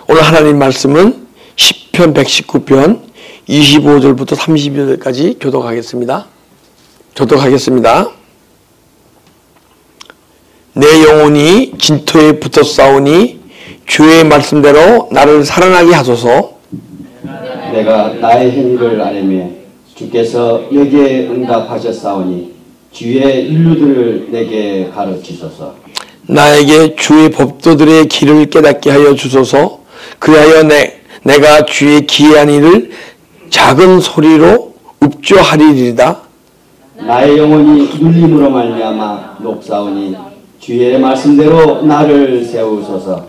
오늘 하나님 말씀은 시편 119편 25절부터 32절까지 교독하겠습니다. 내 영혼이 진토에 붙어 싸우니 주의 말씀대로 나를 살아나게 하소서. 내가 나의 행위를 아뢰며 주께서 여기에 응답하셨사오니 주의 율류들을 내게 가르치소서. 나에게 주의 법도들의 길을 깨닫게 하여 주소서. 그리하여 내가 주의 기이한 일을 작은 소리로 읍조하리리다. 나의 영혼이 눌림으로 말미암아 녹사오니 주의 말씀대로 나를 세우소서.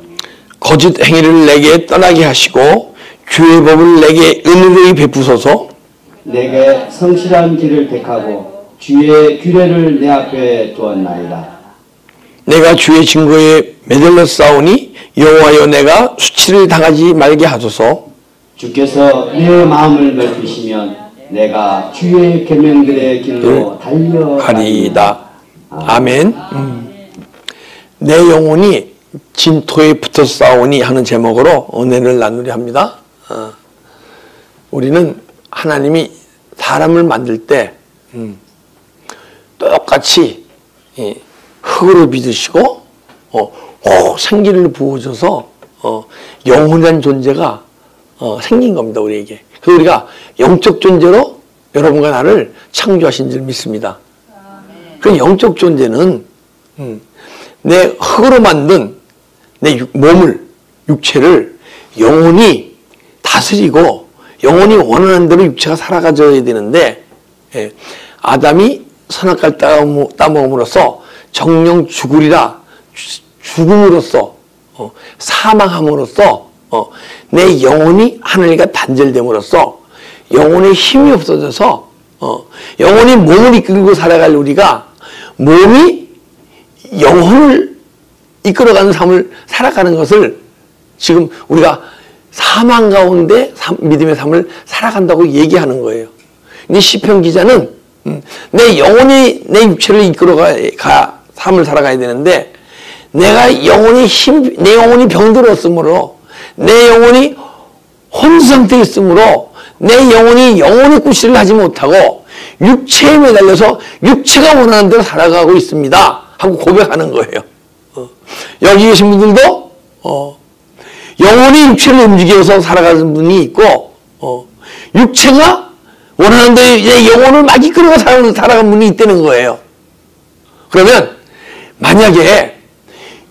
거짓 행위를 내게 떠나게 하시고 주의 법을 내게 은혜히 베푸소서. 내게 성실한 길을 택하고 주의 규례를 내 앞에 두었나이다. 내가 주의 증거에 매달려 싸우니 여호와여 내가 수치를 당하지 말게 하소서. 주께서 내 마음을 넓히시면 내가 주의 계명들의 길로 달려가리이다. 아멘. 내 영혼이 진토에 붙어 싸우니 하는 제목으로 은혜를 나누려 합니다. 우리는 하나님이 사람을 만들 때 똑같이 흙으로 빚으시고 생기를 부어줘서 영혼이라는 존재가 생긴 겁니다. 우리에게. 그래서 우리가 영적 존재로 여러분과 나를 창조하신 줄 믿습니다. 그 영적 존재는 내 흙으로 만든 내 몸을, 육체를 영혼이 다스리고 영혼이 원하는 대로 육체가 살아가줘야 되는데, 아담이 선악과를 따먹음으로써 정령 죽으리라, 죽음으로써 사망함으로써 내 영혼이 하늘과 단절됨으로써 영혼의 힘이 없어져서 영혼이 몸을 이끌고 살아갈 우리가 몸이 영혼을 이끌어가는 삶을 살아가는 것을 지금 우리가 사망 가운데 믿음의 삶을 살아간다고 얘기하는 거예요. 근데 시편 기자는 내 영혼이 내 육체를 이끌어가 삶을 살아가야 되는데 내 영혼이 병들었으므로 내 영혼이 혼수 상태에 있으므로 내 영혼이 영혼의 구실을 하지 못하고 육체에 매달려서 육체가 원하는 대로 살아가고 있습니다 하고 고백하는 거예요. 여기 계신 분들도 영혼이 육체를 움직여서 살아가는 분이 있고 육체가 원하는 대로 내 영혼을 막 이끌어가 살아가는 분이 있다는 거예요. 그러면 만약에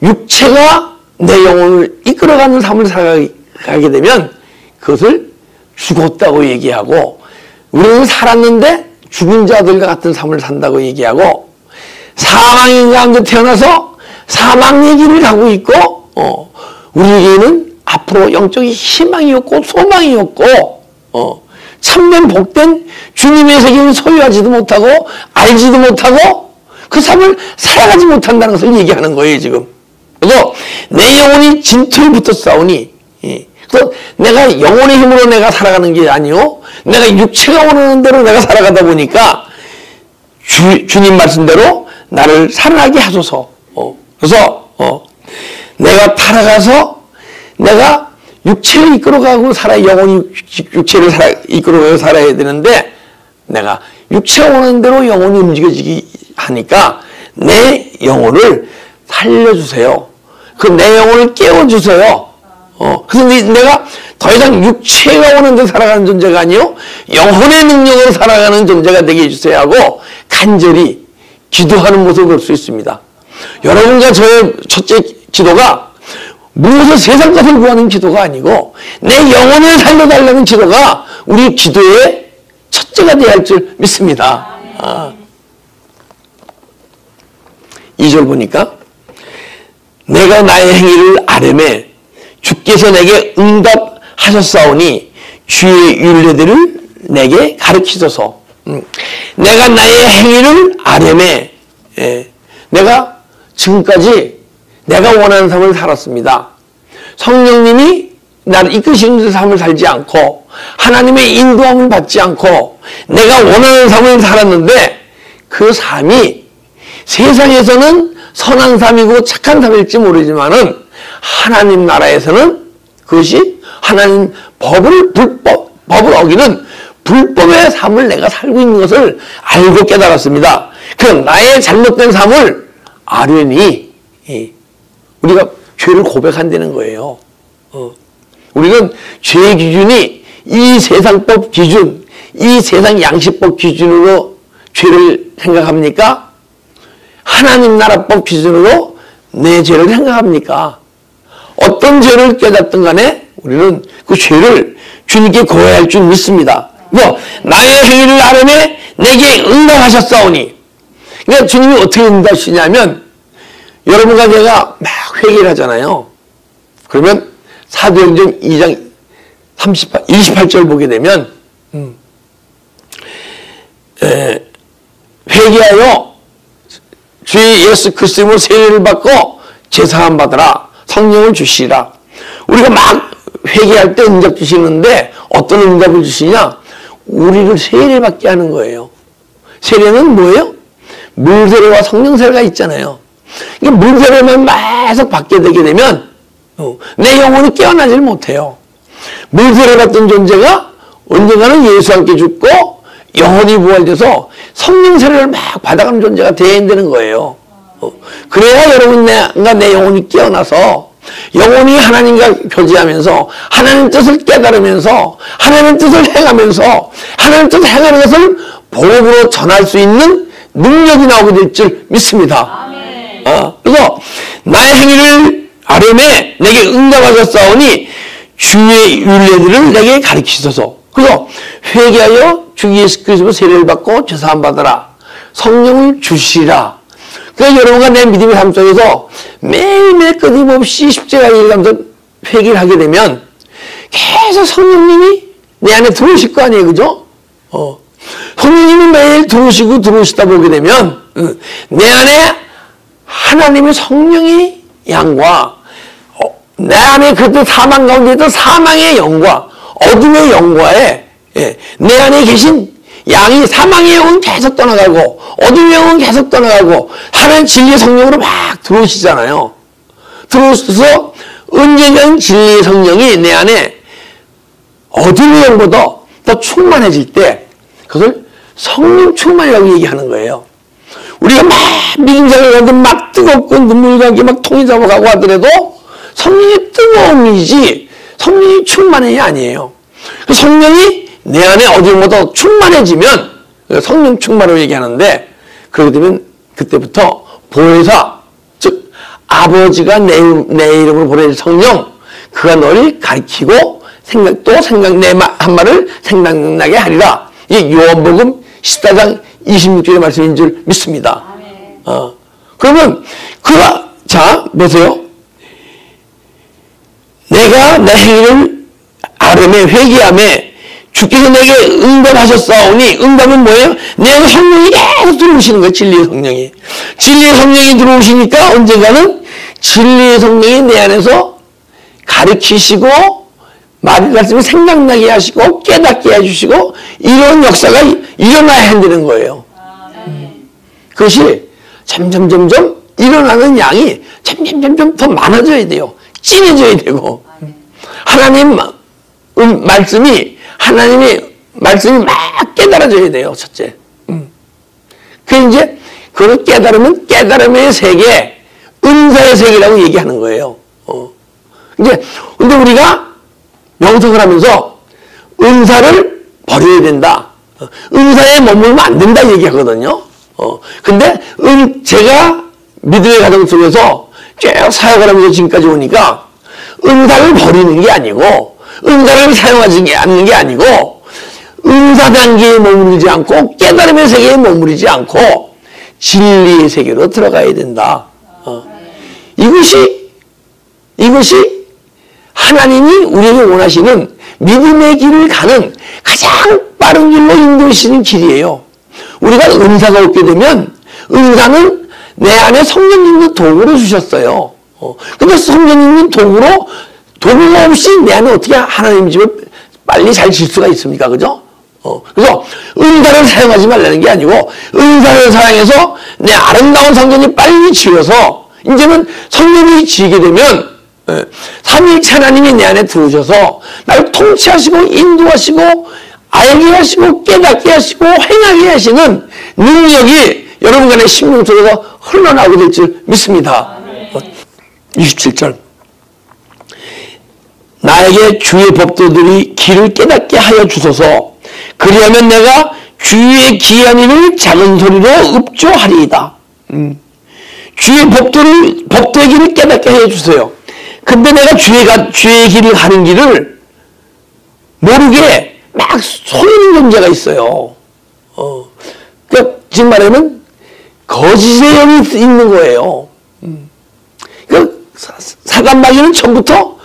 육체가 내 영혼을 이끌어가는 삶을 살아가게 되면 그것을 죽었다고 얘기하고, 우리는 살았는데 죽은 자들과 같은 삶을 산다고 얘기하고, 사망인 가운데 태어나서 사망 얘기를 하고 있고, 우리에게는 앞으로 영적인 희망이 없고 소망이 없고 참된 복된 주님의 세계를 소유하지도 못하고 알지도 못하고 그 삶을 살아가지 못한다는 것을 얘기하는 거예요 지금. 그래서 내 영혼이 진토에 붙어 싸우니, 그래서 내가 영혼의 힘으로 내가 살아가는 게 아니요, 내가 육체가 원하는 대로 내가 살아가다 보니까 주님 말씀대로 나를 살아나게 하소서. 그래서 내가 살아가서 내가 육체를 이끌어가고 영혼이 육체를 이끌어가고 살아야 되는데 내가 육체가 원하는 대로 영혼이 움직여지기 하니까 내 영혼을 살려주세요. 내 영혼을 깨워주세요. 그래서 내가 더 이상 육체가 원하는 대로 살아가는 존재가 아니요 영혼의 능력으로 살아가는 존재가 되게 해주세요 하고 간절히 기도하는 모습을 볼 수 있습니다. 여러분과 저의 첫째 기도가 무엇을 세상 것을 구하는 기도가 아니고 내 영혼을 살려달라는 기도가 우리 기도의 첫째가 되어야 할 줄 믿습니다. 2절 보니까 내가 나의 행위를 아뢰매 주께서 내게 응답하셨사오니 주의 율례들을 내게 가르치소서. 내가 나의 행위를 아뢰매, 내가 지금까지 내가 원하는 삶을 살았습니다. 성령님이 나를 이끄시는 삶을 살지 않고 하나님의 인도함을 받지 않고 내가 원하는 삶을 살았는데 그 삶이 세상에서는 선한 삶이고 착한 삶일지 모르지만은 하나님 나라에서는 그것이 하나님 법을 어기는 불법의 삶을 내가 살고 있는 것을 알고 깨달았습니다. 그 나의 잘못된 삶을 아뢰니 우리가 죄를 고백한다는 거예요. 우리는 죄의 기준이 이 세상법 기준, 이 세상 양식법 기준으로 죄를 생각합니까? 하나님 나라법 기준으로 내 죄를 생각합니까? 어떤 죄를 깨닫든 간에 우리는 그 죄를 주님께 고해야 할 줄 믿습니다. 나의 행위를 아뢰매 내게 응답하셨사오니. 그러니까 주님이 어떻게 응답하시냐면 여러분과 제가 막 회개를 하잖아요. 그러면 사도행전 2장 28절 보게 되면 회개하여 주의 예수 그리스도로 세례를 받고 제사함 받으라. 성령을 주시라. 우리가 막 회개할 때 응답 주시는데 어떤 응답을 주시냐? 우리를 세례받게 하는 거예요. 세례는 뭐예요? 물세례와 성령세례가 있잖아요. 물세례만 계속 받게 되게 되면 내 영혼이 깨어나질 못해요. 물세례 받던 존재가 언젠가는 예수와 함께 죽고 영혼이 부활돼서 성령세례를 막 받아가는 존재가 돼야 되는 거예요. 그래야 여러분과 내 영혼이 깨어나서 영혼이 하나님과 교제하면서 하나님 뜻을 깨달으면서 하나님 뜻을 행하면서 하나님 뜻을 행하는 것을 복음으로 전할 수 있는 능력이 나오게 될 줄 믿습니다. 그래서 나의 행위를 아뢰매 내게 응답하셨사오니 주의 율례들을 내게 가르치소서. 그래서 회개하여 주 예수 그리스도 세례를 받고 죄사함 받으라. 성령을 주시라. 그러니까 여러분과 내 믿음의 삶 속에서 매일매일 끊임없이 십자가의 일을 하면서 회개를 하게 되면 계속 성령님이 내 안에 들어오실 거 아니에요. 그죠? 성령님이 매일 들어오시다 보게 되면 내 안에 하나님의 성령의 양과 내 안에 그때 사망 가운데 있던 사망의 영과 어둠의 영과에 내 안에 계신 양이 사망의 영은 계속 떠나가고 어둠의 영은 계속 떠나가고 하나님 진리의 성령으로 막 들어오시잖아요. 들어오셔서 언젠가는 진리의 성령이 내 안에 어둠의 영보다 더 충만해질 때 그것을 성령 충만이라고 얘기하는 거예요. 우리가 막 믿음생활을 하는데 막 뜨겁고 눈물나게 막 통이 잡아가고 하더라도 성령의 뜨거움이지 성령이 충만이 아니에요. 성령이 내 안에 어디보다 충만해지면 성령 충만으로 얘기하는데 그렇게 되면 그때부터 보혜사 즉 아버지가 내 이름으로 보내줄 성령 그가 너를 가르치고 내 한 말을 생각나게 하리라. 이게 요한복음 14장 26절의 말씀인 줄 믿습니다. 그러면 자 보세요. 내가 내 행위를 아뢰매 회개하매 주께서 내게 응답하셨사오니 응답은 뭐예요? 내 안에 성령이 계속 들어오시는 거예요. 진리의 성령이. 진리의 성령이 들어오시니까 언젠가는 진리의 성령이 내 안에서 가르치시고 말씀을 생각나게 하시고 깨닫게 해주시고 이런 역사가 일어나야 한다는 거예요. 그것이 점점 일어나는 양이 점점 더 많아져야 돼요. 진해져야 되고 하나님의 말씀이 막 깨달아져야 돼요. 첫째. 그 이제 그걸 깨달으면 깨달음의 세계, 은사의 세계라고 얘기하는 거예요. 근데 우리가 명성을 하면서 은사를 버려야 된다. 은사에 머물면 안 된다 얘기하거든요. 근데 제가 믿음의 가정 속에서 쭉 사역을 하면서 지금까지 오니까 은사를 버리는 게 아니고 은사를 사용하지 않는 게 아니고 은사 단계에 머무르지 않고 깨달음의 세계에 머무르지 않고 진리의 세계로 들어가야 된다. 이것이 하나님이 우리에게 원하시는 믿음의 길을 가는 가장 빠른 길로 인도하시는 길이에요. 우리가 은사가 얻게 되면 은사는 내 안에 성령님의 도구를 주셨어요. 근데 성령님의 도구가 없이 내 안에 어떻게 하나님 집을 빨리 잘 질 수가 있습니까? 그죠? 그래서 은사를 사용하지 말라는 게 아니고 은사를 사용해서 내 아름다운 성전이 빨리 지어서 이제는 성령이 지게 되면 삼위일체 하나님이 내 안에 들어오셔서 나를 통치하시고 인도하시고 알게 하시고 깨닫게 하시고 행하게 하시는 능력이 여러분 간의 심령 속에서 흘러나오게 될 줄 믿습니다. 27절 나에게 주의 법도들이 길을 깨닫게 하여 주소서. 그리하면 내가 주의 기한 일을 작은 소리로 읍조하리이다. 주의 법도의 길을 깨닫게 해 주세요. 근데 내가 주의 길을 가는 길을 모르게 막 속이는 존재가 있어요. 그러니까 지금 말하면 거짓의 영이 있는 거예요. 그러니까 사단마귀는 처음부터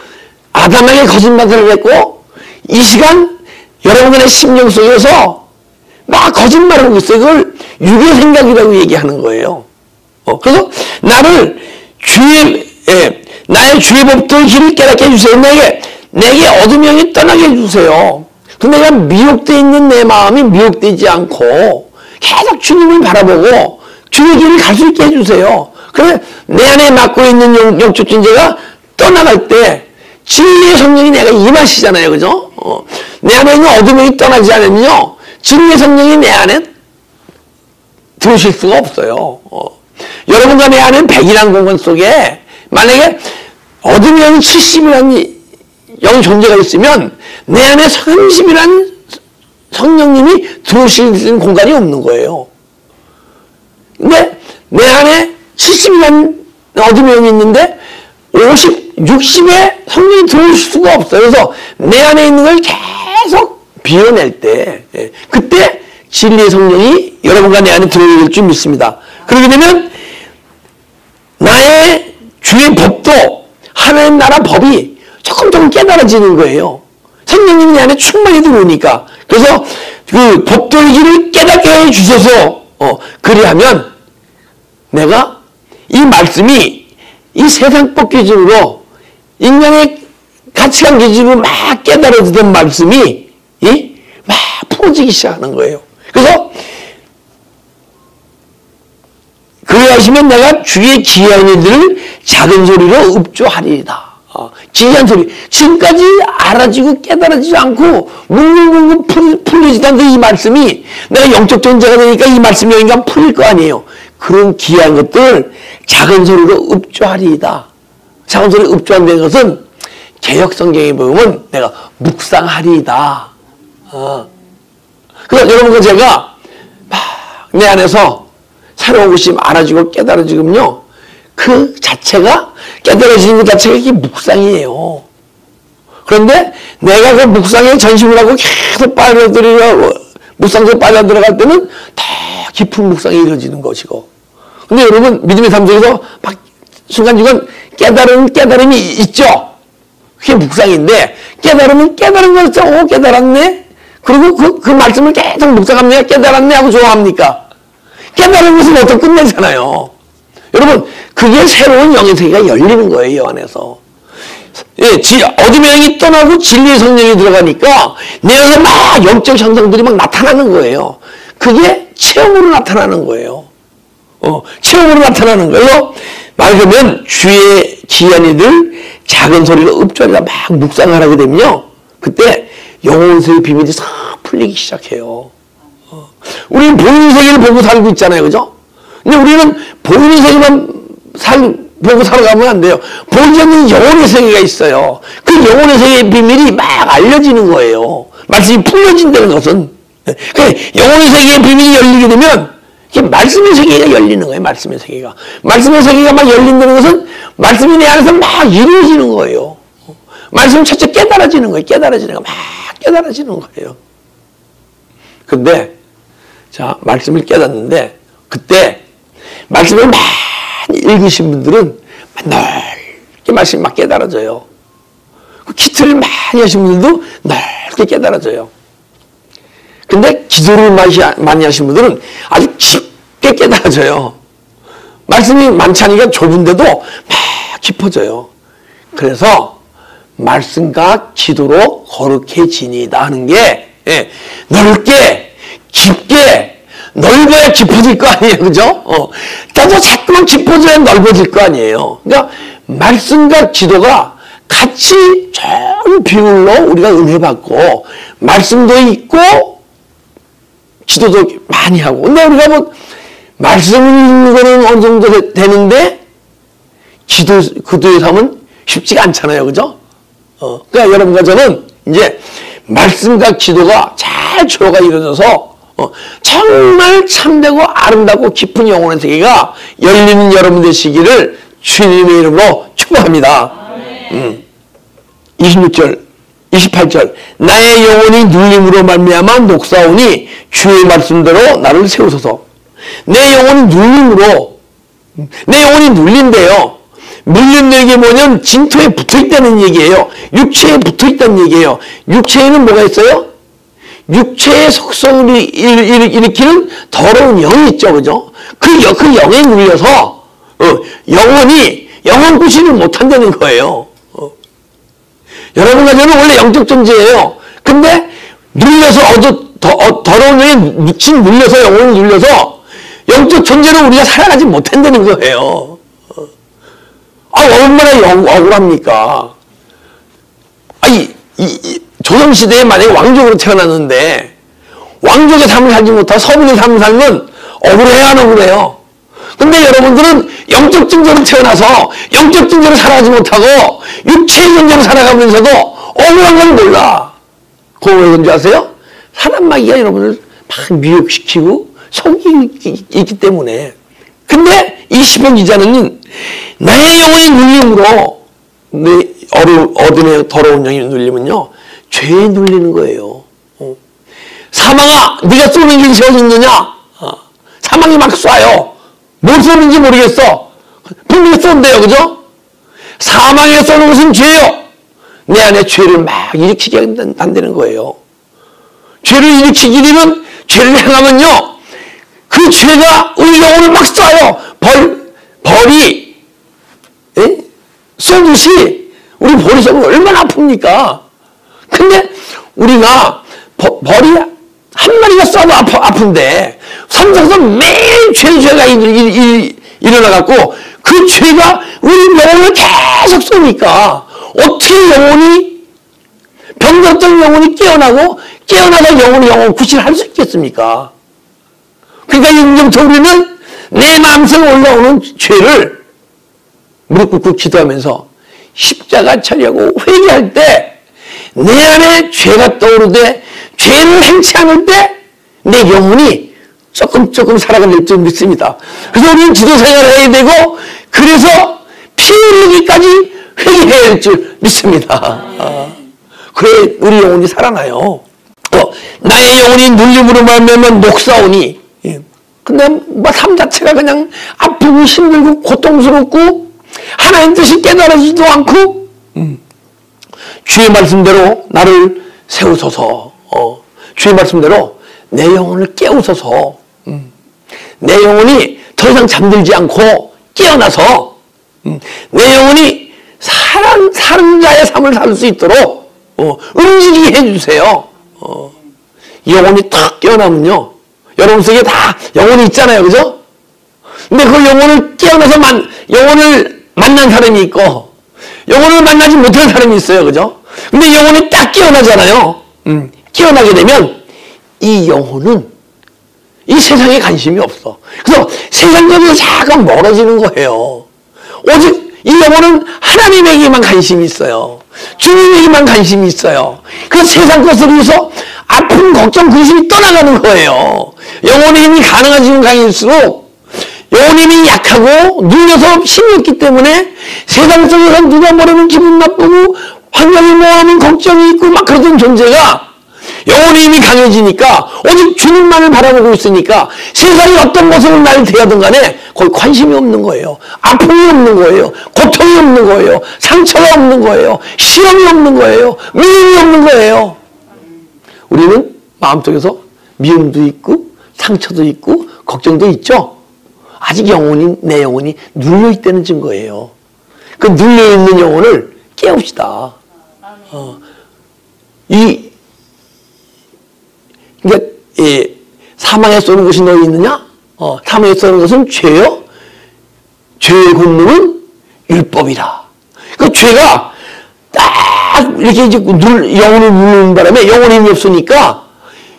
아담에게 거짓말을 했고 이 시간 여러분의 심령 속에서 막 거짓말을 하고 있어요. 그걸 유교 생각이라고 얘기하는 거예요. 그래서 나의 주의 법도의 길을 깨닫게 해주세요. 내게 어둠 영이 떠나게 해주세요. 근데 내가 미혹되어 있는 내 마음이 미혹되지 않고 계속 주님을 바라보고 주의 길을 갈 수 있게 해주세요. 그래 내 안에 맡고 있는 영적 존재가 떠나갈 때 진리의 성령이 내가 임하시잖아요. 그죠? 내 안에 있는 어둠 영이 떠나지 않으면요 진리의 성령이 내 안에 들어오실 수가 없어요. 여러분과 내 안에 100이라는 공간 속에 만약에 어둠의 영이 70이라는 영 존재가 있으면 내 안에 30이라는 성령님이 들어오시는 공간이 없는 거예요. 근데 내 안에 70이라는 어둠의 영이 있는데 50, 60의 성령이 들어올 수가 없어요. 그래서 내 안에 있는 걸 계속 비워낼 때 그때 진리의 성령이 여러분과 내 안에 들어올 줄 믿습니다. 그렇게 되면 나의 주의 법도 하나님 나라 법이 조금 깨달아지는 거예요. 성령님이 내 안에 충만히 들어오니까. 그래서 그 법도의 길을 깨닫게 해 주셔서 그리하면 내가 이 말씀이 이 세상법 기준으로 인간의 가치관 기준으로 막 깨달아지던 말씀이 막 풀어지기 시작하는 거예요. 그래서 그리하시면 내가 주의 기한 일들을 작은 소리로 읍조하리이다. 기이한 소리. 지금까지 알아지고 깨달아지지 않고 뭉글뭉글 풀리지도 않는 이 말씀이 내가 영적 존재가 되니까 이 말씀이 여기가 풀릴 거 아니에요. 그런 기이한 것들 작은 소리로 읍조하리이다. 작은 소리로 읍조한다는 것은 개역성경에 보면 내가 묵상하리이다. 그래서 여러분과 제가 막 내 안에서 새로운 것이 알아지고 깨달아지면요. 그 자체가 깨달아지는 것 자체가 이게 묵상이에요. 그런데 내가 그 묵상에 전심을 하고 계속 묵상 속에 빠져들어갈 때는 더 깊은 묵상이 이루어지는 것이고. 근데 여러분 믿음의 삶 속에서 막 순간순간 깨달음이 있죠. 그게 묵상인데 깨달은 것을 깨달았네. 그리고 그 말씀을 계속 묵상합니까? 깨달았네 하고 좋아합니까? 깨달은 것은 어떻게 끝내잖아요. 여러분 그게 새로운 영의 세계가 열리는 거예요. 안에서. 어둠의 영이 떠나고 진리의 성령이 들어가니까 내 안에 막 영적 현상들이 막 나타나는 거예요. 그게 체험으로 나타나는 거예요. 체험으로 나타나는 거예요. 말하자면 주의 기한 이들 작은 소리로 읍조하리라 막 묵상을 하게 되면요. 그때 영혼세의 비밀이 싹 풀리기 시작해요. 우리는 보이는 세계를 보고 살고 있잖아요. 그죠? 근데 우리는 보이는 세계만 보고 살아가면 안 돼요. 보이지 않는 영혼의 세계가 있어요. 그 영혼의 세계의 비밀이 막 알려지는 거예요. 말씀이 풀려진다는 것은. 영혼의 세계의 비밀이 열리게 되면 말씀의 세계가 열리는 거예요. 말씀의 세계가. 말씀의 세계가 막 열린다는 것은 말씀이 내 안에서 막 이루어지는 거예요. 말씀은 첫째 깨달아지는 거예요. 깨달아지는 거. 막 깨달아지는 거예요. 근데 자 말씀을 깨닫는데 그때 말씀을 많이 읽으신 분들은 넓게 말씀이 막 깨달아져요. 그 기도를 많이 하신 분들도 넓게 깨달아져요. 근데 기도를 많이 하신 분들은 아주 깊게 깨달아져요. 말씀이 많지 않으니까 좁은데도 막 깊어져요. 그래서 말씀과 기도로 거룩해지니다 하는 게 넓게 깊게 넓어야 깊어질 거 아니에요. 그죠? 나도 자꾸만 깊어져야 넓어질 거 아니에요. 그러니까 말씀과 기도가 같이 좋은 비율로 우리가 은혜 받고 말씀도 있고 기도도 많이 하고. 근데 우리가 뭐 말씀을 읽는 거는 어느 정도 되는데 기도의 삶은 쉽지가 않잖아요. 그죠? 그러니까 여러분과 저는 이제 말씀과 기도가 잘 조화가 이루어져서 정말 참되고 아름답고 깊은 영혼의 세계가 열리는 여러분 되시기를 주님의 이름으로 축복합니다. 26절 28절 나의 영혼이 눌림으로 말미암아 녹사오니 주의 말씀대로 나를 세우소서. 내 영혼이 눌림으로, 내 영혼이 눌린대요. 눌린다는 게 뭐냐면 진토에 붙어있다는 얘기예요. 육체에 붙어있다는 얘기예요. 육체에는 뭐가 있어요? 육체의 속성을 일으키는 더러운 영이 있죠. 그죠? 그 영에 눌려서 영혼 구실을 못한다는 거예요. 여러분과 저는 원래 영적 존재예요. 근데 눌려서 더러운 영에 눌려서 영혼을 눌려서 영적 존재로 우리가 살아가지 못한다는 거예요. 얼마나 억울합니까? 조선시대에 만약에 왕족으로 태어났는데 왕족의 삶을 살지 못하고 서민의 삶을 살면 억울해야 안 억울해요. 근데 여러분들은 영적 존재로 태어나서 영적 존재로 살아가지 못하고 육체의 존재로 살아가면서도 억울한 걸 몰라. 그거 왜 그런지 아세요? 사람 마귀가 여러분을 막 미혹시키고 속이기 있기 때문에. 근데 이 시편 기자는 나의 영혼이 눌림으로, 내 어둠의 더러운 영이 눌리면요 죄에 눌리는 거예요. 사망아 네가 쏘는 길이 세워졌느냐? 사망이 막 쏴요. 뭘 쏘는지 모르겠어. 분명히 쏜대요. 그죠? 사망에 쏘는 것은 죄요. 내 안에 죄를 막 일으키게 한다는 거예요. 죄를 일으키기 되면 죄를 행하면요 그 죄가 우리 영혼을 막 쏴요. 벌이 쏘듯이 우리 벌이 쏘면 얼마나 아픕니까? 근데 우리가 벌이 한 마리가 쏴도 아픈데 삼성에서 매일 죄가 일어나갖고 그 죄가 우리 영혼을 계속 쏘니까 어떻게 영혼이 병들었던 영혼이 깨어나서 영혼 구실할 수 있겠습니까? 그러니까 이제부터 우리는 내 마음속에 올라오는 죄를 무릎 꿇고 기도하면서 십자가 차려고 회개할 때 내 안에 죄가 떠오르되 죄를 행치 않을 때 내 영혼이 조금 살아갈 줄 믿습니다. 그래서 우리는 기도 생활을 해야 되고 그래서 피 흘리기까지 회개해야 할 줄 믿습니다. 그래 우리 영혼이 살아나요. 나의 영혼이 눌림으로 말미암아 녹사오니. 근데 뭐 삶 자체가 그냥 아프고 힘들고 고통스럽고 하나님 뜻이 깨달아지지도 않고 주의 말씀대로 나를 세우소서. 주의 말씀대로 내 영혼을 깨우소서. 내 영혼이 더 이상 잠들지 않고 깨어나서 내 영혼이 사는 자의 삶을 살 수 있도록 움직이게 해주세요. 영혼이 탁 깨어나면요 여러분 속에 다 영혼이 있잖아요. 그죠? 근데 그 영혼을 깨어나서 영혼을 만난 사람이 있고 영혼을 만나지 못한 사람이 있어요. 그죠? 근데 영혼이 딱 깨어나잖아요. 깨어나게 되면 이 영혼은 이 세상에 관심이 없어. 그래서 세상적으로 잠깐 멀어지는 거예요. 오직 이 영혼은 하나님에게만 관심이 있어요. 주님에게만 관심이 있어요. 그 세상 것을 위해서 아픈 걱정 근심이 떠나가는 거예요. 영혼의 힘이 가능해지면 강할수록 영혼의 힘이 약하고 눌려서 힘이 없기 때문에 세상 속에서 누가 뭐라면 기분 나쁘고 환경이 뭐하면 걱정이 있고 막 그러던 존재가 영혼의 힘이 강해지니까 오직 주님만을 바라보고 있으니까 세상이 어떤 모습을 날 대하든 간에 거기 관심이 없는 거예요. 아픔이 없는 거예요. 고통이 없는 거예요. 상처가 없는 거예요. 시험이 없는 거예요. 미움이 없는 거예요. 우리는 마음속에서 미움도 있고 상처도 있고 걱정도 있죠. 아직 내 영혼이 눌려있다는 증거예요. 그 눌려있는 영혼을 깨웁시다. 그러니까 사망에 쏘는 것이 너희 있느냐? 사망에 쏘는 것은 죄요. 죄의 권능은 율법이라. 그 죄가 딱 이렇게 이제 영혼을 누르는 바람에 영혼의 힘이 없으니까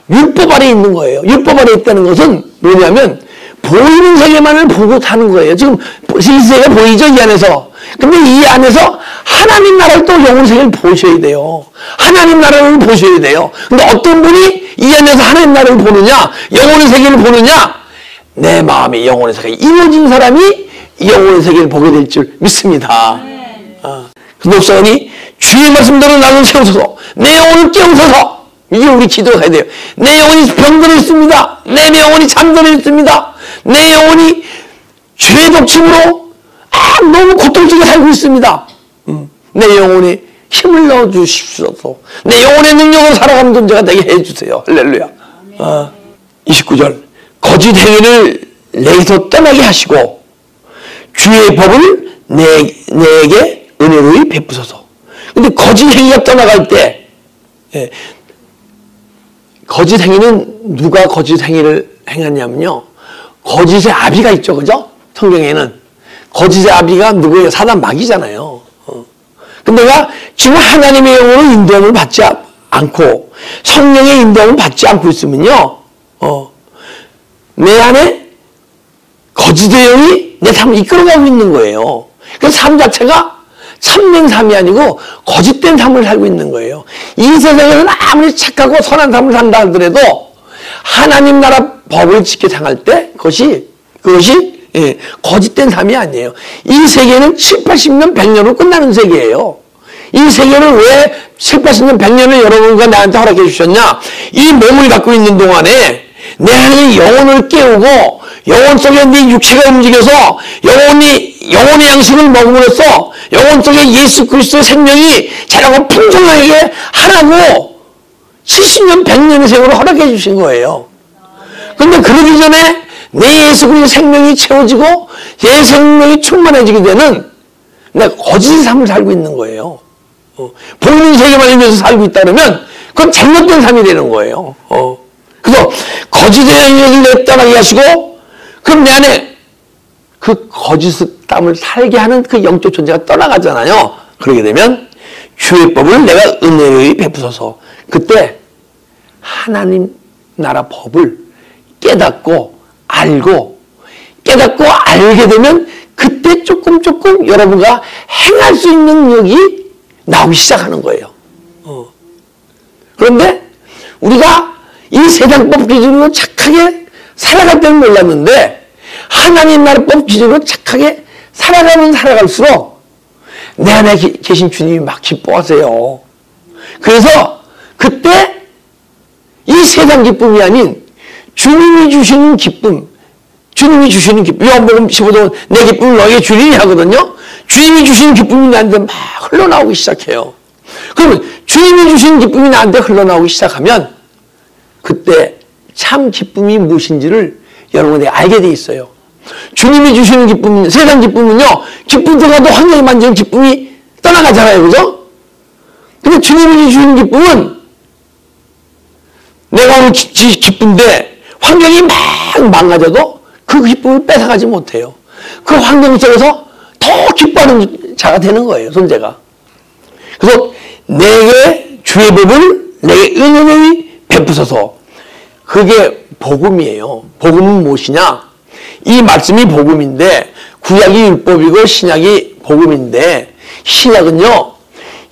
율법 아래 있는 거예요. 율법 아래 있다는 것은 뭐냐면 보이는 세계만을 보고 사는 거예요. 지금 세계가 보이죠? 이 안에서. 근데 이 안에서 하나님 나라를 또 영혼의 세계를 보셔야 돼요. 하나님 나라를 보셔야 돼요. 근데 어떤 분이 이 안에서 하나님 나라를 보느냐, 영혼의 세계를 보느냐, 내 마음에 영혼의 세계가 이루어진 사람이 영혼의 세계를 보게 될 줄 믿습니다. 그 독사원이 주의 말씀대로 나를 세우소서, 내 영혼을 깨우소서. 이게 우리 기도가 돼야 돼요. 내 영혼이 병들어 있습니다. 내 영혼이 잠들어 있습니다. 내 영혼이 죄의 독침으로 너무 고통스럽게 살고 있습니다. 내 영혼에 힘을 넣어 주십시오. 내 영혼의 능력으로 살아가는 존재가 되게 해주세요. 할렐루야. 29절 거짓 행위를 내게서 떠나게 하시고 주의 법을 내게 은혜로이 베푸소서. 근데 거짓 행위가 떠나갈 때 거짓 행위는 누가 거짓 행위를 행하냐면요. 거짓의 아비가 있죠. 그죠? 성경에는. 거짓의 아비가 누구예요? 사단 마귀잖아요. 근데 내가 지금 하나님의 영으로 인도함을 받지 않고 성령의 인도함을 받지 않고 있으면요. 내 안에 거짓의 영이 내 삶을 이끌어가고 있는 거예요. 그 삶 자체가 참된 삶이 아니고 거짓된 삶을 살고 있는 거예요. 이 세상에서는 아무리 착하고 선한 삶을 산다 하더라도 하나님 나라 법을 지켜 행할 때 그것이 거짓된 삶이 아니에요. 이 세계는 7, 80년, 100년으로 끝나는 세계예요. 이 세계를 왜 7, 80년, 100년을 여러분과 나한테 허락해 주셨냐? 이 몸을 갖고 있는 동안에 내 안에 영혼을 깨우고 영혼 속에 네 육체가 움직여서 영혼의 양식을 먹음으로써 영혼 속에 예수 그리스도의 생명이 자라고 풍성하게 하라고 70년, 100년의 세월을 허락해 주신 거예요. 그런데 그러기 전에 내 예수 그리스도의 생명이 채워지고 내 생명이 충만해지게 되는 내가 거짓의 삶을 살고 있는 거예요. 보이는 세계만 위해서 살고 있다 그러면 그건 잘못된 삶이 되는 거예요. 그래서 거짓의 영역을 떠나게 하시고 그럼 내 안에 그 거짓의 땀을 살게 하는 그 영적 존재가 떠나가잖아요. 그러게 되면 주의 법을 내가 은혜로이 베푸소서. 그때 하나님 나라 법을 깨닫고 알게 되면 그때 조금 여러분과 행할 수 있는 능력이 나오기 시작하는 거예요. 그런데 우리가 이 세상법 기준으로 착하게 살아갈 때는 몰랐는데 하나님 나라법 기준으로 착하게 살아갈수록 내 안에 계신 주님이 막 기뻐하세요. 그래서 그때 이 세상 기쁨이 아닌 주님이 주시는 기쁨, 요한복음 15장 내 기쁨을 너에게 주리니 하거든요. 주님이 주시는 기쁨이 나한테 막 흘러나오기 시작해요. 그러면 주님이 주시는 기쁨이 나한테 흘러나오기 시작하면 그때 참 기쁨이 무엇인지를 여러분이 알게 돼 있어요. 주님이 주시는 기쁨, 세상 기쁨은요, 기쁨 들어가도 환경이 만지는 기쁨이 떠나가잖아요. 그죠? 근데 주님이 주시는 기쁨은 내가 오늘 기쁜데 환경이 막 망가져도 그 기쁨을 뺏어가지 못해요. 그 환경 속에서 더 기뻐하는 자가 되는 거예요. 존재가. 그래서 내게 주의 법을 내게 은혜를 베푸소서. 그게 복음이에요. 복음은 무엇이냐? 이 말씀이 복음인데 구약이 율법이고 신약이 복음인데 신약은요.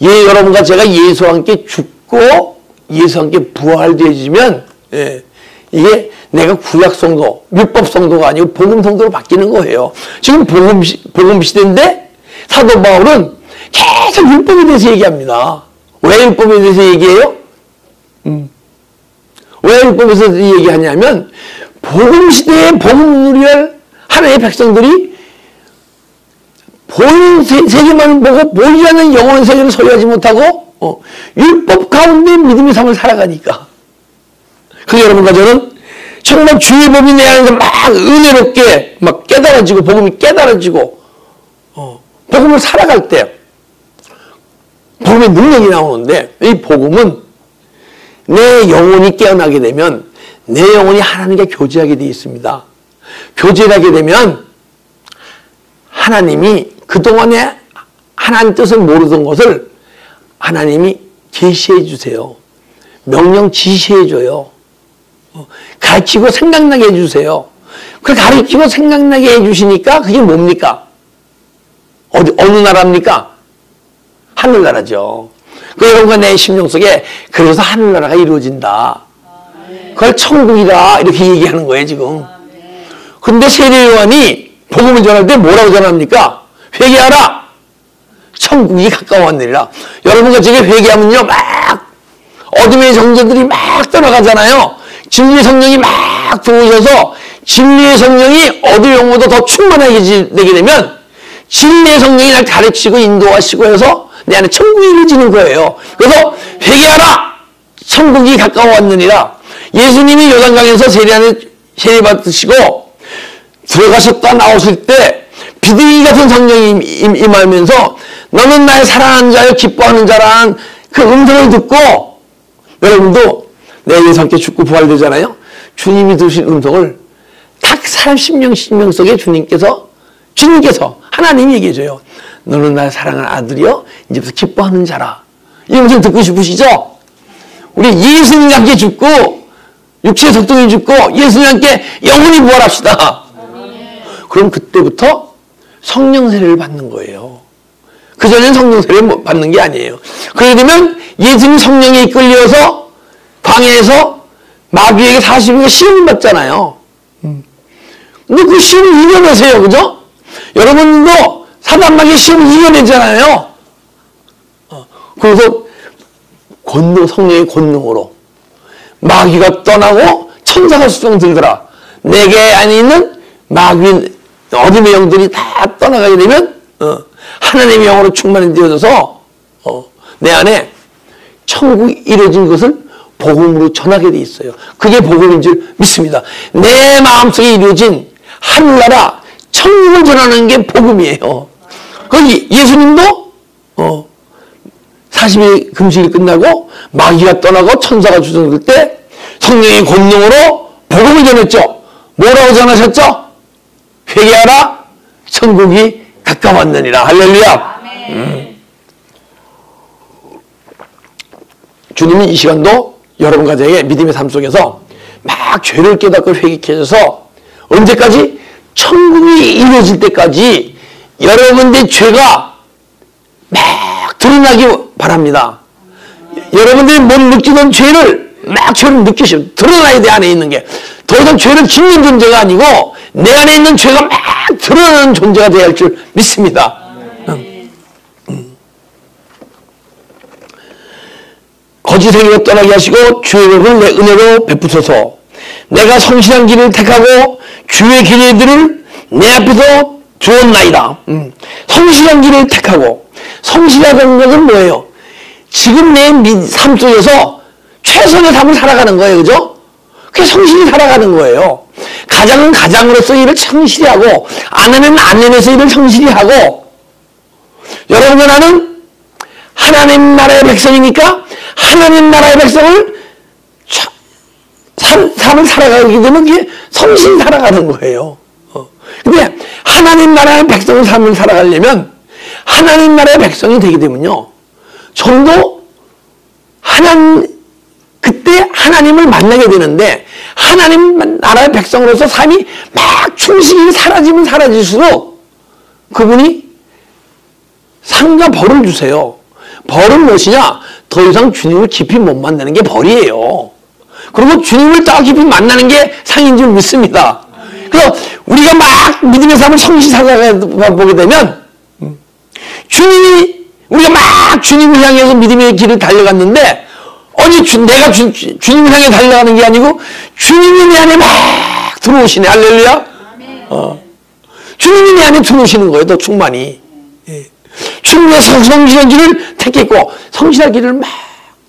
여러분과 제가 예수와 함께 죽고 예수와 함께 부활되어지면 이게 내가 구약 성도, 율법 성도가 아니고 복음 성도로 바뀌는 거예요. 지금 복음 시대인데 사도 바울은 계속 율법에 대해서 얘기합니다. 왜 율법에 대해서 얘기해요? 왜 율법에서 얘기하냐면 복음 시대에 복음 누리할 하나님의 백성들이 보이는 세계만 보고 보이지 않는 영혼의 세계를 소유하지 못하고 율법 가운데 믿음의 삶을 살아가니까. 그래서 여러분과 저는 정말 주의 법이 내 안에서 막 은혜롭게 막 깨달아지고 복음이 깨달아지고 복음을 살아갈 때 복음의 능력이 나오는데 이 복음은 내 영혼이 깨어나게 되면 내 영혼이 하나님과 교제하게 되어 있습니다. 교제를 하게 되면 하나님이 그동안에 하나님 뜻을 모르던 것을 하나님이 계시해 주세요. 명령 지시해 줘요. 가르치고 생각나게 해 주세요. 그 가르치고 생각나게 해 주시니까 그게 뭡니까? 어느 나라입니까? 하늘나라죠. 그 여러분과 내 심령 속에 그래서 하늘나라가 이루어진다. 그걸 천국이다 이렇게 얘기하는 거예요 지금. 근데 세례요한이 복음을 전할 때 뭐라고 전합니까? 회개하라. 천국이 가까웠느니라. 여러분과 제가 회개하면요 막 어둠의 정죄들이 막 떠나가잖아요. 진리의 성령이 막 들어오셔서 진리의 성령이 어둠의 영보다 더 충만하게 되게 되면 진리의 성령이 날 가르치고 인도하시고 해서 내 안에 천국이 이루어지는 거예요. 그래서 회개하라. 천국이 가까웠느니라. 예수님이 요단강에서 세례 받으시고 들어가셨다 나오실 때 비둘기 같은 성령이 임하면서 너는 나의 사랑하는 자여 기뻐하는 자라는 그 음성을 듣고 여러분도 내 예수 함께 죽고 부활되잖아요. 주님이 들으신 음성을 각 사람 심령 속에 주님께서 하나님이 얘기해줘요. 너는 나의 사랑하는 아들이여 이제부터 기뻐하는 자라. 이 음성 듣고 싶으시죠? 우리 예수님과 함께 죽고 육체의 속동이 죽고 예수님과 함께 영원히 부활합시다. 그럼 그때부터 성령 세례를 받는 거예요. 그전에는 성령 세례를 받는 게 아니에요. 그러게 되면 예수님 성령에 이끌려서 광야에서 마귀에게 40일간 시험을 받잖아요. 근데 그 시험을 이겨내세요. 그죠? 여러분도 사단 마귀의 시험을 이겨내잖아요. 그래서 성령의 권능으로 마귀가 떠나고 천사가 수종 들더라. 내게 안에 있는 마귀 어둠의 영들이 다 떠나가게 되면 하나님의 영으로 충만히 되어져서 내 안에 천국이 이루어진 것을 복음으로 전하게 돼 있어요. 그게 복음인 줄 믿습니다. 내 마음속에 이루어진 하늘나라 천국을 전하는 게 복음이에요. 거기 예수님도 40일 금식이 끝나고 마귀가 떠나고 천사가 주저들 때 성령의 권능으로 복음을 전했죠. 뭐라고 전하셨죠? 회개하라 천국이 가까웠느니라. 할렐루야. 주님이 이 시간도 여러분과 저에게 믿음의 삶 속에서 막 죄를 깨닫고 회개해져서 언제까지? 천국이 이루어질 때까지 여러분들의 죄가 막 드러나기 바랍니다. 여러분들이 못 느끼던 죄를 막 죄를 느끼시고 드러나야 돼. 안에 있는 게 더 이상 죄를 짓는 존재가 아니고 내 안에 있는 죄가 막 드러나는 존재가 되어야 할 줄 믿습니다. 거짓 행위로 떠나게 하시고 주의 복을 내 은혜로 베푸소서. 내가 성실한 길을 택하고 주의 규례들을 내 앞에서 두었나이다. 성실한 길을 택하고, 성실하다는 것은 뭐예요? 지금 내 삶 속에서 최선의 삶을 살아가는 거예요. 그죠? 그게 성실히 살아가는 거예요. 가장은 가장으로서 일을 성실히 하고, 아내는 아내로서 일을 성실히 하고, 여러분과 나는 하나님 나라의 백성이니까 하나님 나라의 백성을 삶을 살아가게 되면 그게 성실히 살아가는 거예요. 근데 하나님 나라의 백성을 삶을 살아가려면 하나님 나라의 백성이 되게 되면요, 전도 그때 하나님을 만나게 되는데 하나님 나라의 백성으로서 삶이 막 충실히 사라지면 사라질수록 그분이 상과 벌을 주세요. 벌은 무엇이냐? 더 이상 주님을 깊이 못 만나는 게 벌이에요. 그리고 주님을 더 깊이 만나는 게 상인 줄 믿습니다. 그래서 우리가 막 믿음의 삶을 성실히 살아보게 되면 우리가 막 주님을 향해서 믿음의 길을 달려갔는데 내가 주님을 향해 달려가는 게 아니고 주님이 내 안에 막 들어오시네. 할렐루야. 주님이 내 안에 들어오시는 거예요. 더 충만히. 충분해서 성실한 길을 택했고 성실한 길을 막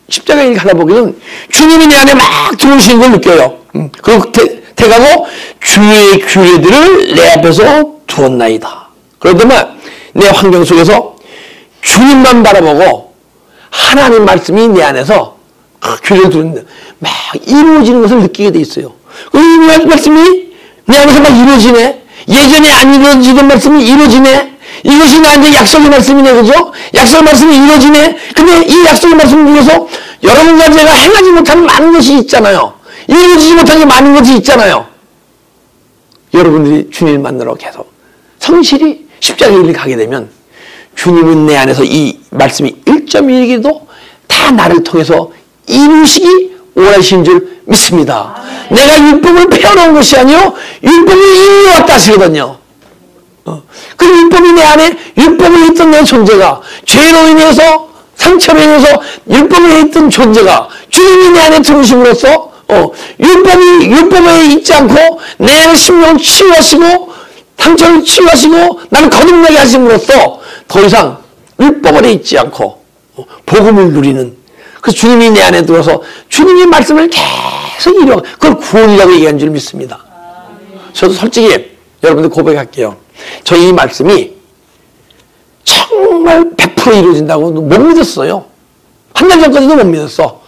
십자가에 갈아보기는 주님이 내 안에 막 들어오시는 걸 느껴요. 그리고 택하고 주의 규례들을 내 앞에서 두었나이다. 그러다면 내 환경 속에서 주님만 바라보고 하나님 말씀이 내 안에서 그 규례를 두는데 막 이루어지는 것을 느끼게 돼 있어요. 이 말씀이 내 안에서 막 이루어지네. 예전에 안 이루어지던 말씀이 이루어지네. 이것이 나한테 약속의 말씀이네, 그죠? 약속의 말씀이 이루어지네. 근데 이 약속의 말씀 중에서 여러분과 제가 행하지 못한 많은 것이 있잖아요. 이루어지지 못한 게 많은 것이 있잖아요. 여러분들이 주님을 만나러 계속 성실히 십자가의 길을 가게 되면 주님은 내 안에서 이 말씀이 1.1기도 다 나를 통해서 이루시기 원하신 줄 믿습니다. 내가 율법을 폐어놓은 것이 아니요 율법이 이루어왔다 하시거든요. 그 율법이 내 안에 율법에 있던 내 존재가 죄로 인해서 상처로 인해서 율법에 있던 존재가 주님이 내 안에 들어오심으로써 율법에 있지 않고 내 심령을 치유하시고 상처를 치유하시고 나를 거듭나게 하심으로써 더 이상 율법 아래 있지 않고 복음을 누리는 그 주님이 내 안에 들어서 주님의 말씀을 계속 이루어 그걸 구원이라고 얘기한 줄 믿습니다. 저도 솔직히 여러분들 고백할게요. 저 이 말씀이 정말 100% 이루어진다고 못 믿었어요. 한 달 전까지도 못 믿었어.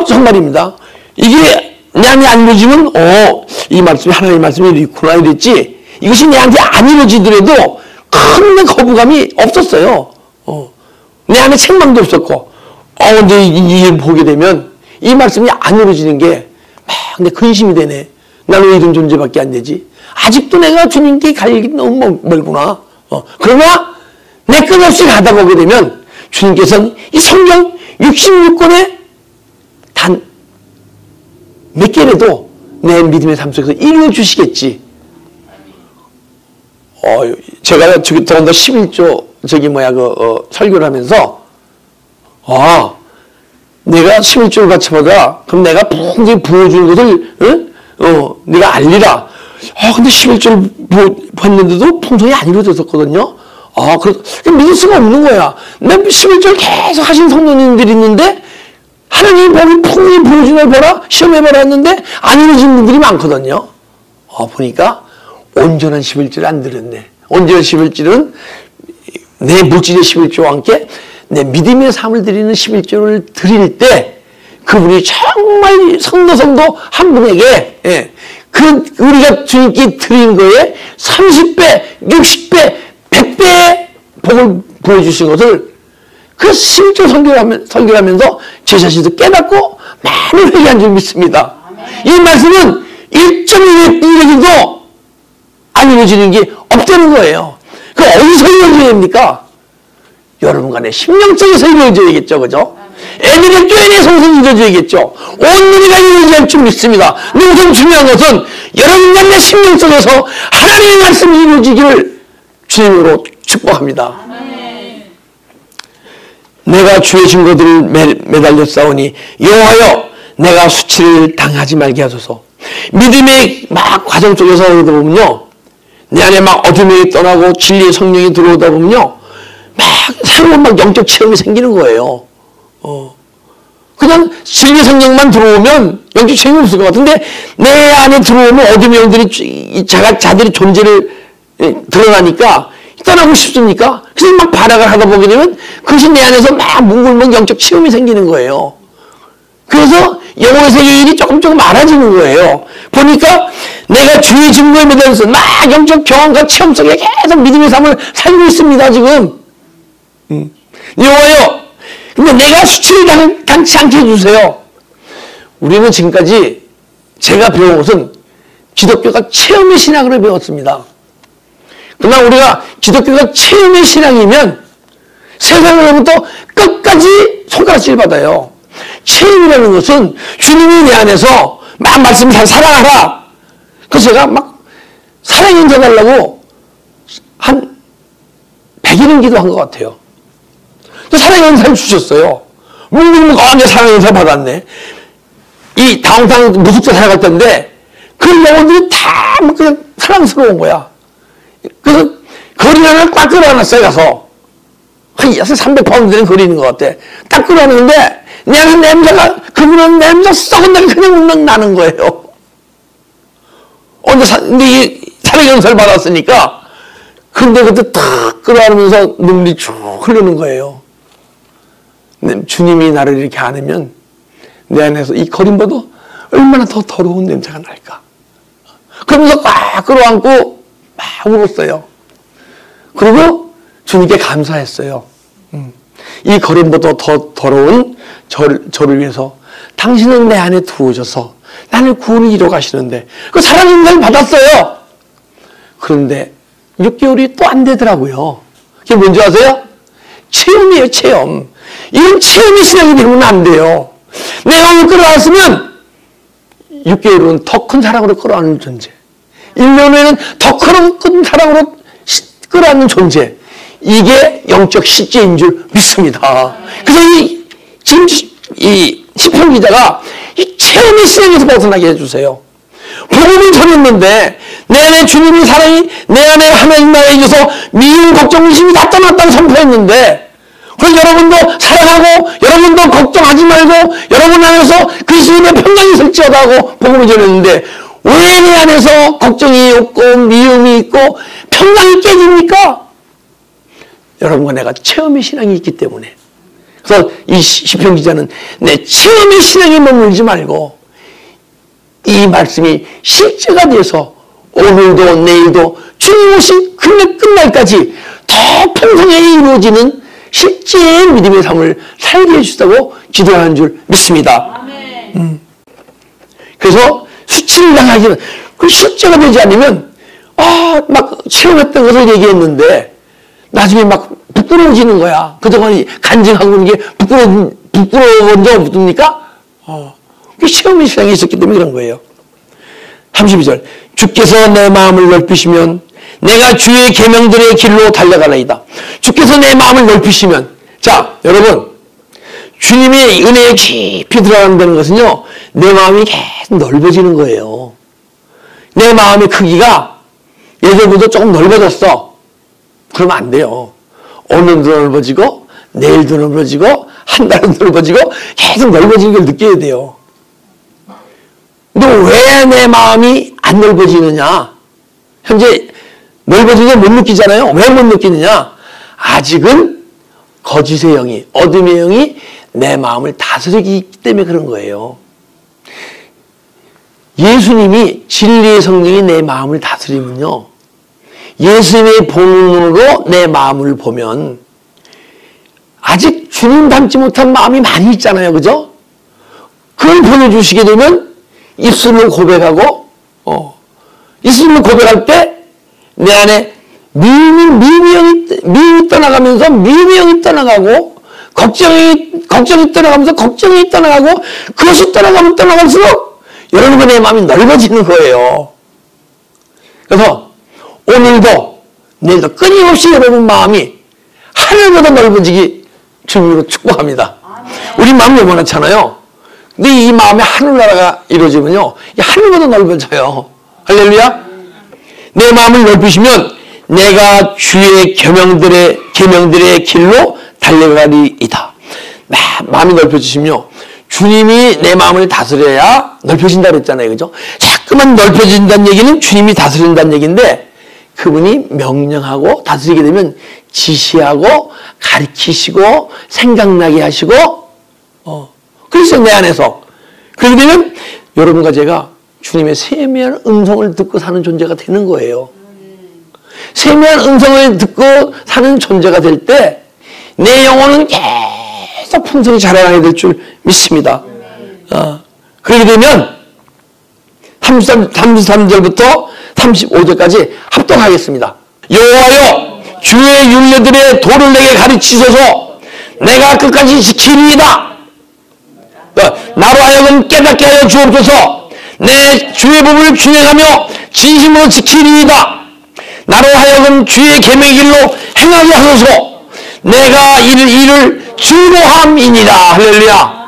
정말입니다. 이게 내 안에 안 이루어지면 이 말씀이 하나님의 말씀이 있구나 이랬지 이것이 내한테 안 이루어지더라도 큰 거부감이 없었어요. 내 안에 책망도 없었고 근데 이걸 보게 되면 이 말씀이 안 이루어지는 게 근데 근심이 되네. 나는 왜 이런 존재밖에 안 되지? 아직도 내가 주님께 갈 길이 너무 멀구나. 그러나 내 끝없이 가다 보게 되면 주님께서는 이 성경 66권에 단 몇 개라도 내 믿음의 삶 속에서 이루어 주시겠지. 제가 더군다나 11조 설교를 하면서 내가 11조를 같이 보자. 그럼 내가 풍성히 부어주는 것을 네가 알리라. 근데 11조를 봤는데도 풍성이 안 이루어졌었거든요. 그래서 믿을 수가 없는 거야. 내 11조를 계속 하신 성도님들이 있는데 하나님이 보기 풍성히 부어주는 걸 보라 시험해보라 했는데 안 이루어진 분들이 많거든요. 보니까 온전한 11조를 안 드렸네. 온전한 11조는 내 물질의 11조와 함께 내 믿음의 삶을 드리는 11조를 드릴 때 그분이 정말 성도 한 분에게 우리가 주님께 드린 거에 30배, 60배, 100배의 복을 보여주신 것을 그 11조 설교하면서 제 자신도 깨닫고 많이 회개한 줄 믿습니다. 이 말씀은 1.1기도 안 이루어지는 게 없다는 거예요. 그 어디서 이루어져야 됩니까? 여러분 간의 심령 속에서 이루어져야겠죠, 그죠? 애들의 교회의 성성이 이루어져야겠죠. 온누리가 이루어져야 할 줄 믿습니다. 근데 우선 중요한 것은 여러분 간의 심령 속에서 하나님의 말씀이 이루어지기를 주님으로 축복합니다. 내가 주의 증거들을 매달려 싸우니 여호와여 내가 수치를 당하지 말게 하소서. 믿음의 막 과정 속에서 오다 보면요 내 안에 막 어둠이 떠나고 진리의 성령이 들어오다 보면요 막 새로운 막 영적 체험이 생기는 거예요. 그냥 진리 성령만 들어오면 영적 체험이 없을 것 같은데 내 안에 들어오면 어둠의 영들이 자들의 존재를 드러나니까 떠나고 싶습니까? 그래서 막 발악을 하다 보게 되면 그것이 내 안에서 막 뭉글뭉글 영적 체험이 생기는 거예요. 그래서 영혼의 세계 일이 조금 알아지는 거예요. 보니까 내가 주의 증거에 매달려서 막 영적 경험과 체험 속에 계속 믿음의 삶을 살고 있습니다, 지금. 여호와여, 근데 내가 수치를 당치 않게 해주세요. 우리는 지금까지 제가 배운 것은 기독교가 체험의 신학으로 배웠습니다. 그러나 우리가 기독교가 체험의 신앙이면 세상으로부터 끝까지 손가락질 받아요. 체험이라는 것은 주님이 내 안에서 막 말씀 잘 사랑하라. 그래서 제가 막 사랑의 인사 달라고 한 100일은 기도한 것 같아요. 사랑의 인사를 주셨어요. 묵묵묵 사랑의 인사 받았네. 이 다운타운 무속자 살아갈 때인데 그 영혼들이 다 그냥 사랑스러운 거야. 그래서 거리 하나를 꽉 끌어안았어요, 가서. 한 300파운드 되는 거리 있는 것 같아. 딱 끌어안았는데, 내 안에 냄새가, 그분은 냄새 썩은 데가 그냥 나는 거예요. 근데 이 사랑의 연설을 받았으니까, 근데 그때 탁 끌어안으면서 눈물이 쭉 흐르는 거예요. 근데 주님이 나를 이렇게 안으면, 내 안에서 이 거림보다 얼마나 더 더러운 냄새가 날까. 그러면서 꽉 끌어안고, 막 울었어요. 그리고 주님께 감사했어요. 이 거름보다 더 더러운 저를 위해서 당신은 내 안에 두어져서 나를 구원을 이루어 가시는데 그 사랑의 걸 받았어요. 그런데 6개월이 또 안 되더라고요. 그게 뭔지 아세요? 체험이에요, 체험. 이건 체험이 신앙이 되면 안 돼요. 내가 오늘 끌어왔으면 6개월은 더 큰 사랑으로 끌어안는 존재. 1년 후에는 더 큰 사랑으로 끌어안는 존재. 이게 영적 실제인 줄 믿습니다. 그래서 지금 이 시편 기자가 이 체험의 신앙에서 벗어나게 해주세요. 복음을 전했는데 내 안에 주님의 사랑이 내 안에 하나님 나라에 있어서 미움, 걱정, 의심이 다 떠났다고 선포했는데 그럼 여러분도 사랑하고 여러분도 걱정하지 말고 여러분 안에서 그리스도의 평강이 설치하다고 복음을 전했는데 왜 내 안에서 걱정이 없고 미움이 있고 평강이 깨집니까? 여러분과 내가 체험의 신앙이 있기 때문에. 그래서 이 시편 기자는 내 체험의 신앙에 머물지 말고 이 말씀이 실제가 돼서 오늘도 내일도 주님 오신 끝날까지 더 평생에 이루어지는 실제의 믿음의 삶을 살게 해주시다고 기도하는 줄 믿습니다. 그래서 수치를 당하기는 그 실제가 되지 않으면 막 체험했던 것을 얘기했는데 나중에 막 부끄러워지는 거야. 그동안 간증하고 있는 게 부끄러운 적 없습니까? 그 체험의 신앙이 있었기 때문에 그런 거예요. 32절 주께서 내 마음을 넓히시면 내가 주의 계명들의 길로 달려가나이다. 주께서 내 마음을 넓히시면 자 여러분 주님의 은혜에 깊이 들어간다는 것은요 내 마음이 계속 넓어지는 거예요. 내 마음의 크기가 예전보다 조금 넓어졌어. 그러면 안 돼요. 오늘도 넓어지고 내일도 넓어지고 한 달은 넓어지고 계속 넓어지는 걸 느껴야 돼요. 근데 왜 내 마음이 안 넓어지느냐? 현재 넓어지는 걸 못 느끼잖아요. 왜 못 느끼느냐? 아직은 거짓의 영이, 어둠의 영이 내 마음을 다스리기 때문에 그런 거예요. 예수님이 진리의 성령이 내 마음을 다스리면요. 예수님의 보는 눈으로 내 마음을 보면 아직 주님 닮지 못한 마음이 많이 있잖아요. 그죠? 그걸 보내주시게 되면 입술로 고백하고 입술로 고백할 때 내 안에 미움이 떠나가면서 미움의 영이 떠나가고 걱정이 떠나가면서 걱정이 떠나가고 그것이 떠나가면 떠나갈수록 여러분의 내 마음이 넓어지는 거예요. 그래서 오늘도 내일도 끊임없이 여러분 마음이 하늘보다 넓어지기 주님으로 축복합니다. 우리 마음이 요만하잖아요. 근데 이 마음에 하늘나라가 이루어지면요 이 하늘보다 넓어져요. 할렐루야. 내 마음을 넓히시면 내가 주의 계명들의 길로 달려가리이다. 마음이 넓혀지시면요 주님이 내 마음을 다스려야 넓혀진다 그랬잖아요. 그죠? 자꾸만 넓혀진다는 얘기는 주님이 다스린다는 얘기인데 그분이 명령하고 다스리게 되면 지시하고 가르치시고 생각나게 하시고 그래서 내 안에서 그렇게 되면 여러분과 제가 주님의 세미한 음성을 듣고 사는 존재가 되는 거예요. 세미한 음성을 듣고 사는 존재가 될 때 내 영혼은 계속 풍성히 자라나게 될 줄 믿습니다. 그렇게 되면 33절부터 35절까지 합독하겠습니다. 여호와여 주의 율례들의 도를 내게 가르치소서. 내가 끝까지 지키리이다. 나로 하여금 깨닫게 하여 주옵소서. 내 주의 법을 준행하며 진심으로 지키리이다. 나로 하여금 주의 계명의 길로 행하게 하소서. 내가 이를 즐거함이니라. 할렐루야.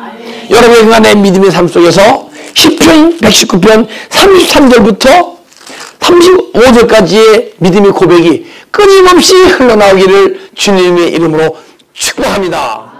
여러분과 내 믿음의 삶 속에서 시편 119편 33절부터 35절까지의 믿음의 고백이 끊임없이 흘러나오기를 주님의 이름으로 축복합니다.